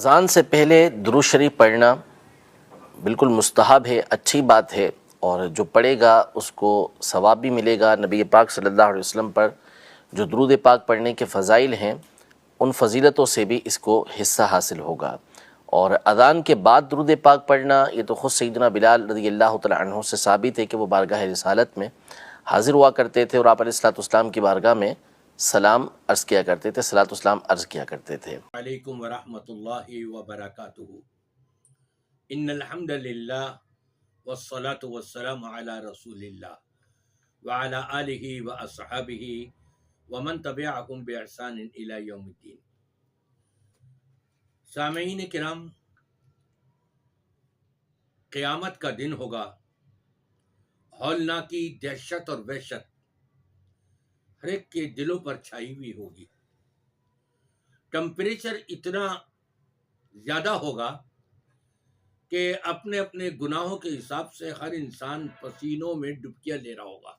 اذان سے پہلے درود شریف پڑھنا بالکل مستحب ہے، اچھی بات ہے، اور جو پڑھے گا اس کو ثواب بھی ملے گا۔ نبی پاک صلی اللہ علیہ وسلم پر جو درود پاک پڑھنے کے فضائل ہیں ان فضیلتوں سے بھی اس کو حصہ حاصل ہوگا۔ اور اذان کے بعد درود پاک پڑھنا یہ تو خود سیدنا بلال رضی اللہ تعالیٰ عنہ سے ثابت ہے کہ وہ بارگاہ رسالت میں حاضر ہوا کرتے تھے اور آپ علیہ الصلوۃ والسلام کی بارگاہ میں سلام عرض کیا کرتے تھے، صلاۃ والسلام عرض کیا کرتے تھے۔ علیکم ورحمۃ اللہ وبرکاتہ۔ ان الحمد للہ والصلاة والسلام علی رسول اللہ وعلی آلہ واصحابہ ومن تبعہم باحسان الی یوم الدین۔ سامعین کرام، قیامت کا دن ہوگا، ہولناکی دہشت اور وحشت ہر ایک کے دلوں پر چھائی ہوئی ہوگی۔ ٹمپریچر اتنا زیادہ ہوگا کہ اپنے اپنے گناہوں کے حساب سے ہر انسان پسینوں میں ڈبکیاں لے رہا ہوگا،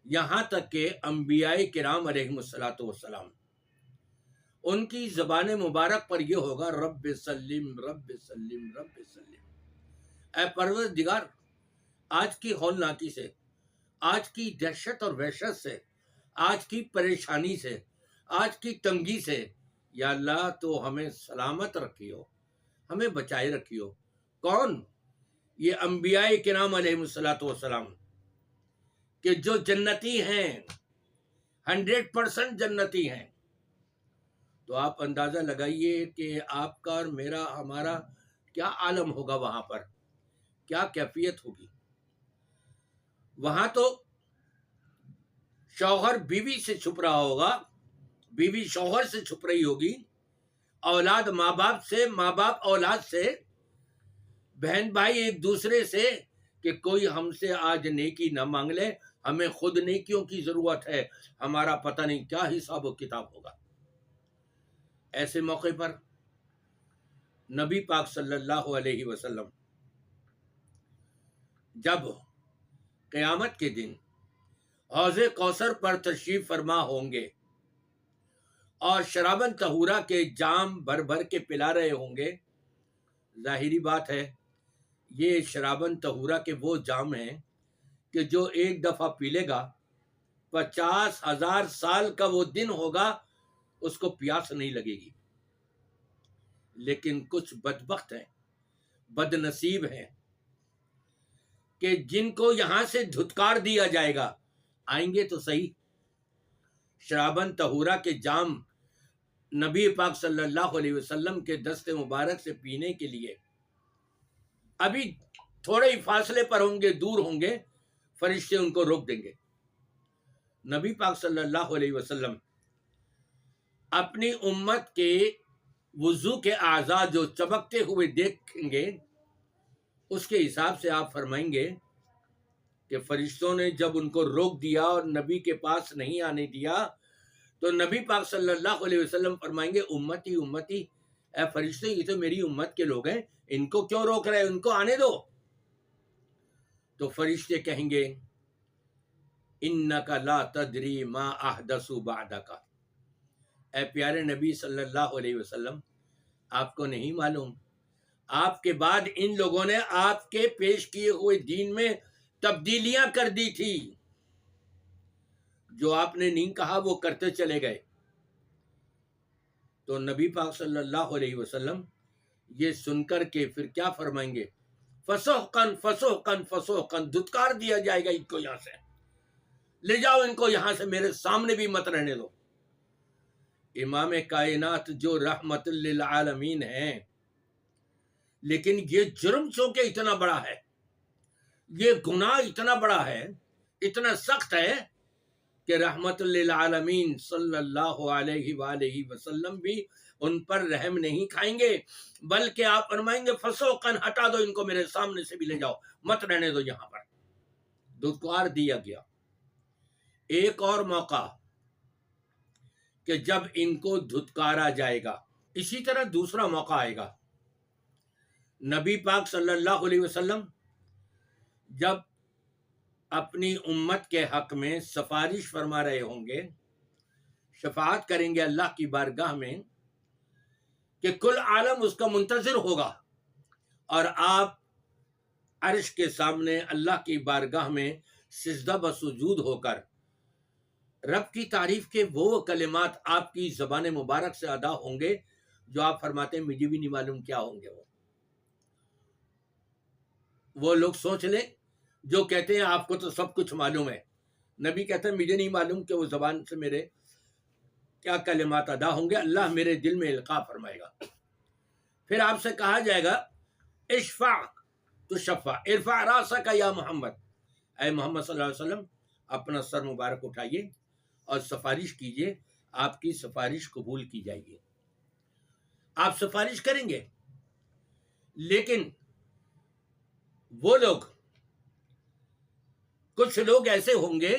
یہاں تک کہ انبیاء کرام علیہم الصلوۃ والسلام ان کی زبان مبارک پر یہ ہوگا رب سلم رب سلم رب سلم۔ اے پروردگار، آج کی ہولناکی سے، آج کی دہشت اور وحشت سے، آج کی پریشانی سے، آج کی تنگی سے یا اللہ تو ہمیں سلامت رکھیو، ہمیں بچائے رکھیو۔ کون؟ یہ انبیاء کرام علیہم الصلوۃ والسلام کہ جو جنتی ہیں، 100% جنتی ہیں۔ تو آپ اندازہ لگائیے کہ آپ کا اور میرا، ہمارا کیا عالم ہوگا وہاں پر، کیا کیفیت ہوگی۔ وہاں تو شوہر بیوی سے چھپ رہا ہوگا، بیوی شوہر سے چھپ رہی ہوگی، اولاد ماں باپ سے، ماں باپ اولاد سے، بہن بھائی ایک دوسرے سے، کہ کوئی ہم سے آج نیکی نہ مانگ لے، ہمیں خود نیکیوں کی ضرورت ہے، ہمارا پتہ نہیں کیا حساب و کتاب ہوگا۔ ایسے موقع پر نبی پاک صلی اللہ علیہ وسلم جب قیامت کے دن حوض کوثر پر تشریف فرما ہوں گے اور شرابن طہورہ کے جام بھر بھر کے پلا رہے ہوں گے، ظاہری بات ہے یہ شرابن طہورہ کے وہ جام ہیں کہ جو ایک دفعہ پی لے گا 50,000 سال کا وہ دن ہوگا اس کو پیاس نہیں لگے گی۔ لیکن کچھ بدبخت ہیں، بد نصیب ہیں کہ جن کو یہاں سے دھتکار دیا جائے گا، آئیں گے تو صحیح۔ شرابن طہورہ کے جام نبی پاک صلی اللہ علیہ وسلم کے دست مبارک سے پینے کے لیے ابھی تھوڑے ہی فاصلے پر ہوں گے، دور ہوں گے، فرشتے ان کو روک دیں گے۔ نبی پاک صلی اللہ علیہ وسلم اپنی امت کے وضو کے اعضاء جو چمکتے ہوئے دیکھیں گے، اس کے حساب سے آپ فرمائیں گے کہ فرشتوں نے جب ان کو روک دیا اور نبی کے پاس نہیں آنے دیا تو نبی پاک صلی اللہ علیہ وسلم فرمائیں گے امتی امتی، اے فرشتے یہ تو میری امت کے لوگ ہیں، ان کو کیوں روک رہے، ان کو آنے دو۔ تو فرشتے کہیں گے انک لا تدری ما احدثوا بعدک، اے پیارے نبی صلی اللہ علیہ وسلم آپ کو نہیں معلوم آپ کے بعد ان لوگوں نے آپ کے پیش کیے ہوئے دین میں تبدیلیاں کر دی تھی، جو آپ نے نہیں کہا وہ کرتے چلے گئے۔ تو نبی پاک صلی اللہ علیہ وسلم یہ سن کر کے پھر کیا فرمائیں گے؟ فسحقاً فسحقاً فسحقاً، دھتکار دیا جائے گا ان کو، یہاں سے لے جاؤ ان کو، یہاں سے میرے سامنے بھی مت رہنے دو۔ امام کائنات جو رحمت للعالمین ہیں، لیکن یہ جرم چونکہ اتنا بڑا ہے، یہ گناہ اتنا بڑا ہے، اتنا سخت ہے کہ رحمت للعالمین صلی اللہ علیہ وآلہ وسلم بھی ان پر رحم نہیں کھائیں گے، بلکہ آپ فرمائیں گے فسوقاً، ہٹا دو ان کو، میرے سامنے سے بھی لے جاؤ، مت رہنے دو یہاں پر۔ دھتکار دیا گیا۔ ایک اور موقع کہ جب ان کو دھتکارا جائے گا، اسی طرح دوسرا موقع آئے گا۔ نبی پاک صلی اللہ علیہ وسلم جب اپنی امت کے حق میں سفارش فرما رہے ہوں گے، شفاعت کریں گے اللہ کی بارگاہ میں، کہ کل عالم اس کا منتظر ہوگا، اور آپ عرش کے سامنے اللہ کی بارگاہ میں سجدہ بسجود ہو کر رب کی تعریف کے وہ کلمات آپ کی زبان مبارک سے ادا ہوں گے جو آپ فرماتے ہیں مجھے بھی نہیں معلوم کیا ہوں گے۔ وہ لوگ سوچ لیں جو کہتے ہیں آپ کو تو سب کچھ معلوم ہے، نبی کہتے ہیں مجھے نہیں معلوم کہ وہ زبان سے میرے کیا کلمات ادا ہوں گے، اللہ میرے دل میں القاء فرمائے گا۔ پھر آپ سے کہا جائے گا اشفع تو شفع، ارفع راسک یا محمد، اے محمد صلی اللہ علیہ وسلم اپنا سر مبارک اٹھائیے اور سفارش کیجئے، آپ کی سفارش قبول کی جائے گی۔ آپ سفارش کریں گے، لیکن وہ لوگ، کچھ لوگ ایسے ہوں گے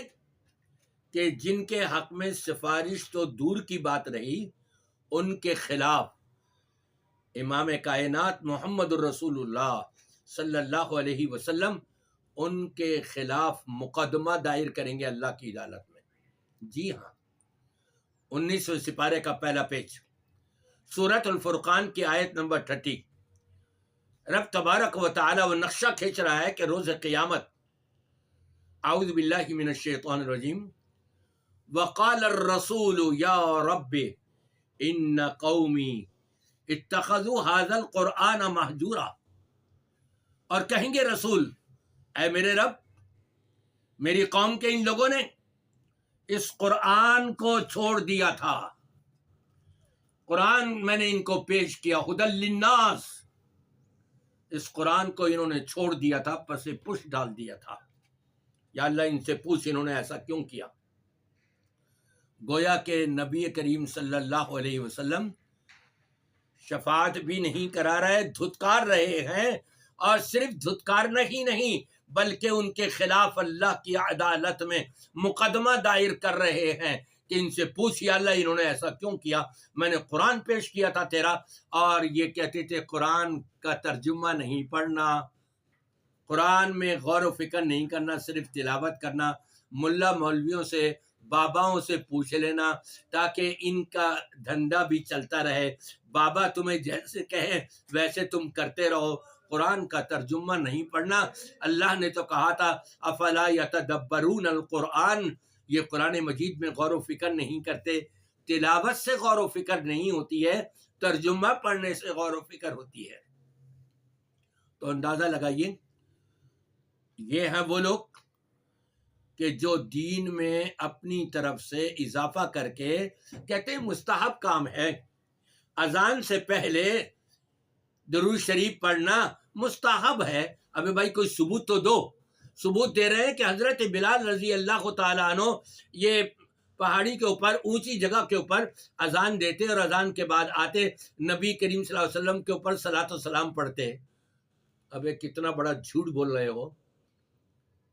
کہ جن کے حق میں سفارش تو دور کی بات رہی، ان کے خلاف امام کائنات محمد الرسول اللہ صلی اللہ علیہ وسلم ان کے خلاف مقدمہ دائر کریں گے اللہ کی عدالت میں۔ جی ہاں، 19 سپارے کا پہلا پیج، سورۃ الفرقان کی آیت نمبر 30، رب تبارک و تعالی وہ نقشہ کھینچ رہا ہے کہ روز قیامت، اعوذ باللہ من الشیطان الرجیم، وقال الرسول یا رب ان قومی اتخذوا هذا القرآن مہجورا، اور کہیں گے رسول اے میرے رب، میری قوم کے ان لوگوں نے اس قرآن کو چھوڑ دیا تھا، قرآن میں نے ان کو پیش کیا ہدی للناس، اس قرآن کو انہوں نے چھوڑ دیا تھا، پس پش ڈال دیا تھا۔ یا اللہ ان سے پوچھ انہوں نے ایسا کیوں کیا؟ گویا کہ نبی کریم صلی اللہ علیہ وسلم شفاعت بھی نہیں کرا رہے، دھتکار رہے ہیں، اور صرف دھتکارنا ہی نہیں بلکہ ان کے خلاف اللہ کی عدالت میں مقدمہ دائر کر رہے ہیں کہ ان سے پوچھ یا اللہ انہوں نے ایسا کیوں کیا؟ میں نے قرآن پیش کیا تھا تیرا، اور یہ کہتے تھے قرآن کا ترجمہ نہیں پڑھنا، قرآن میں غور و فکر نہیں کرنا، صرف تلاوت کرنا، ملا مولویوں سے باباؤں سے پوچھ لینا تاکہ ان کا دھندا بھی چلتا رہے، بابا تمہیں جیسے کہیں ویسے تم کرتے رہو، قرآن کا ترجمہ نہیں پڑھنا۔ اللہ نے تو کہا تھا افلا یتدبرون القرآن، یہ قرآن مجید میں غور و فکر نہیں کرتے، تلاوت سے غور و فکر نہیں ہوتی ہے، ترجمہ پڑھنے سے غور و فکر ہوتی ہے۔ تو اندازہ لگائیے، یہ ہیں وہ لوگ کہ جو دین میں اپنی طرف سے اضافہ کر کے کہتے ہیں مستحب کام ہے، اذان سے پہلے درود شریف پڑھنا مستحب ہے۔ ابھی بھائی کوئی ثبوت تو دو۔ ثبوت دے رہے ہیں کہ حضرت بلال رضی اللہ تعالیٰ عنہ یہ پہاڑی کے اوپر اونچی جگہ کے اوپر اذان دیتے اور اذان کے بعد آتے نبی کریم صلی اللہ علیہ وسلم کے اوپر صلاۃ و سلام پڑھتے۔ اب یہ کتنا بڑا جھوٹ بول رہے ہو۔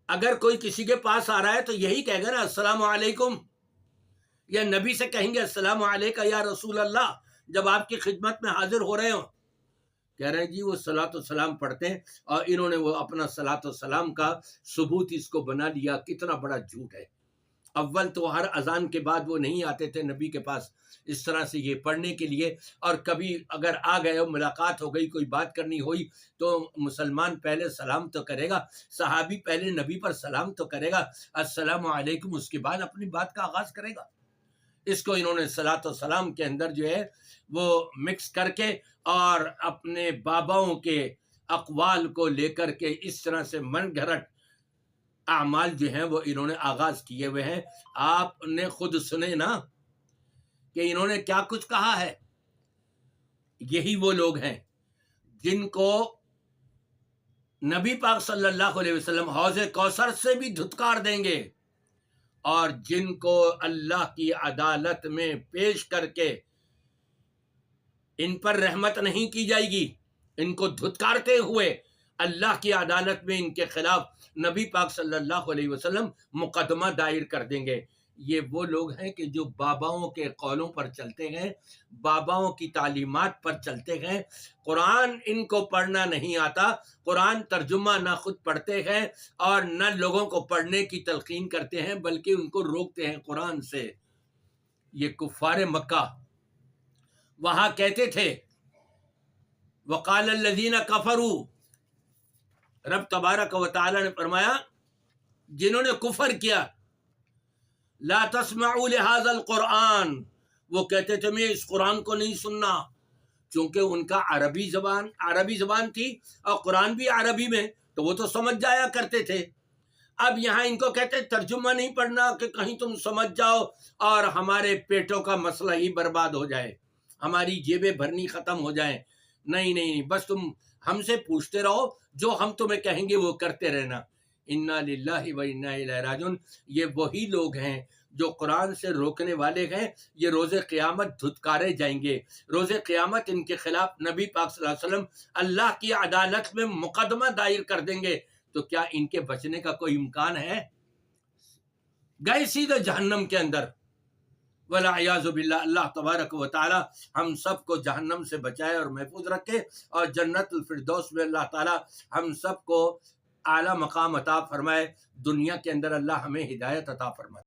اگر کوئی کسی کے پاس آ رہا ہے تو یہی کہے گا نا السلام علیکم، یا نبی سے کہیں گے السلام علیکہ یا رسول اللہ جب آپ کی خدمت میں حاضر ہو رہے ہوں۔ کہہ رہے ہیں جی وہ صلاۃ و سلام پڑھتے ہیں، اور انہوں نے وہ اپنا صلاۃ و سلام کا ثبوت اس کو بنا لیا۔ کتنا بڑا جھوٹ ہے۔ اول تو ہر اذان کے بعد وہ نہیں آتے تھے نبی کے پاس اس طرح سے یہ پڑھنے کے لیے، اور کبھی اگر آ گئے ملاقات ہو گئی، کوئی بات کرنی ہوئی تو مسلمان پہلے سلام تو کرے گا، صحابی پہلے نبی پر سلام تو کرے گا، السلام علیکم، اس کے بعد اپنی بات کا آغاز کرے گا۔ اس کو انہوں نے صلاۃ و سلام کے اندر جو ہے وہ مکس کر کے اور اپنے باباؤں کے اقوال کو لے کر کے اس طرح سے من گھڑت اعمال جو ہیں وہ انہوں نے آغاز کیے ہوئے ہیں۔ آپ نے خود سنے نا کہ انہوں نے کیا کچھ کہا ہے۔ یہی وہ لوگ ہیں جن کو نبی پاک صلی اللہ علیہ وسلم حوض کوثر سے بھی دھتکار دیں گے، اور جن کو اللہ کی عدالت میں پیش کر کے ان پر رحمت نہیں کی جائے گی، ان کو دھتکارتے ہوئے اللہ کی عدالت میں ان کے خلاف نبی پاک صلی اللہ علیہ وسلم مقدمہ دائر کر دیں گے۔ یہ وہ لوگ ہیں کہ جو باباؤں کے قولوں پر چلتے ہیں، باباؤں کی تعلیمات پر چلتے ہیں، قرآن ان کو پڑھنا نہیں آتا، قرآن ترجمہ نہ خود پڑھتے ہیں اور نہ لوگوں کو پڑھنے کی تلقین کرتے ہیں بلکہ ان کو روکتے ہیں قرآن سے۔ یہ کفار مکہ وہاں کہتے تھے وقال الذین کفروا، رب تبارک و تعالی نے فرمایا جنہوں نے کفر کیا، لا تسمعوا لهذا القرآن، وہ کہتے تھے میں اس قرآن کو نہیں سننا، چونکہ ان کا عربی زبان تھی اور قرآن بھی عربی میں، تو وہ تو سمجھ جایا کرتے تھے۔ اب یہاں ان کو کہتے ترجمہ نہیں پڑھنا کہ کہیں تم سمجھ جاؤ اور ہمارے پیٹوں کا مسئلہ ہی برباد ہو جائے، ہماری جیبیں بھرنی ختم ہو جائیں۔ نہیں، بس تم ہم سے پوچھتے رہو، جو ہم تمہیں کہیں گے وہ کرتے رہنا۔ انا للہ و انا الیہ راجعون، یہ وہی لوگ ہیں جو قرآن سے روکنے والے ہیں، یہ روز قیامت دھتکارے جائیں گے۔ روز قیامت ان کے خلاف نبی پاک صلی اللہ علیہ وسلم اللہ کی عدالت میں مقدمہ دائر کر دیں گے، تو کیا ان کے بچنے کا کوئی امکان ہے؟ گئے سیدھے جہنم کے اندر، والعیاذ باللہ۔ اللہ تبارک و تعالی ہم سب کو جہنم سے بچائے اور محفوظ رکھے، اور جنت الفردوس میں اللہ تعالی ہم سب کو اعلیٰ مقام عطا فرمائے، دنیا کے اندر اللہ ہمیں ہدایت عطا فرمائے۔